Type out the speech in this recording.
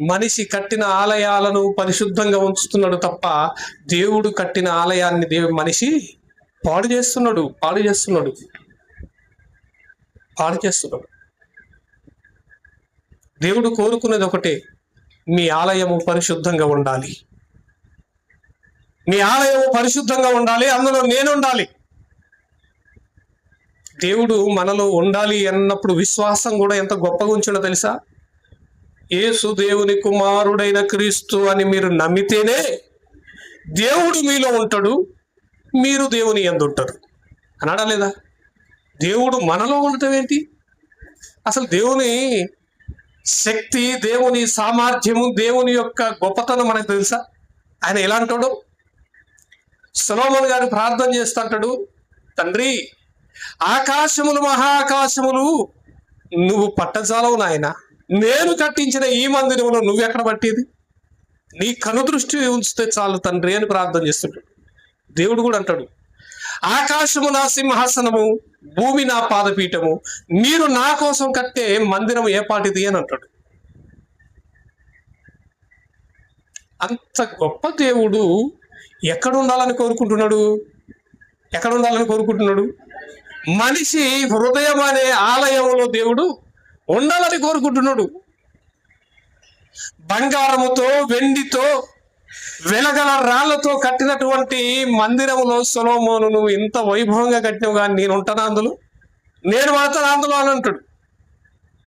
మనిషి కట్టిన ఆలయాలను పరిశుద్ధంగా ఉంచుతున్నాడు తప్ప దేవుడు కట్టిన ఆలయాన్ని మనిషి పాడు చేస్తున్నాడు. దేవుడు కోరుకునేది ఒకటే, మీ ఆలయము పరిశుద్ధంగా ఉండాలి. మీ ఆలయము పరిశుద్ధంగా ఉండాలి, అందులో నేను ఉండాలి. దేవుడు మనలో ఉండాలి అన్నప్పుడు విశ్వాసం కూడా ఎంత గొప్పగా ఉంచాడో తెలుసా? యేసు దేవుని కుమారుడైన క్రీస్తు అని మీరు నమ్మితేనే దేవుడు మీలో ఉంటాడు, మీరు దేవుని యందు ఉంటారు అన్నాడా లేదా? దేవుడు మనలో ఉండటం ఏంటి? అసలు దేవుని శక్తి, దేవుని సామర్థ్యము, దేవుని యొక్క గొప్పతనం మనకు తెలుసా? ఆయన ఎలా అంటాడు? సొలొమోను గారు ప్రార్థన చేస్తుంటాడు, తండ్రి ఆకాశములు మహాకాశములు నువ్వు పట్టజాలవు నాయన, నేను కట్టించిన ఈ మందిరంలో నువ్వెక్కడ పట్టేది? నీ కనుదృష్టి ఉంచితే చాలు తండ్రి అని ప్రార్థన చేస్తుంటాడు. దేవుడు కూడా అంటాడు, ఆకాశము నా సింహాసనము, భూమి నా పాదపీఠము, మీరు నా కోసం కట్టే మందిరం ఏ పాటిది అని అంటాడు. అంత గొప్ప దేవుడు ఎక్కడ ఉండాలని కోరుకుంటున్నాడు? మనిషి హృదయం అనే ఆలయంలో దేవుడు ఉండాలని కోరుకుంటున్నాడు. బంగారముతో, వెండితో, వెలగల రాళ్లతో కట్టినటువంటి మందిరంలో సొలొమోను నువ్వు ఇంత వైభవంగా కట్టినవు, కానీ నేను ఉంటాను అందులో, నేను మాత్రం అందులో అని అంటాడు.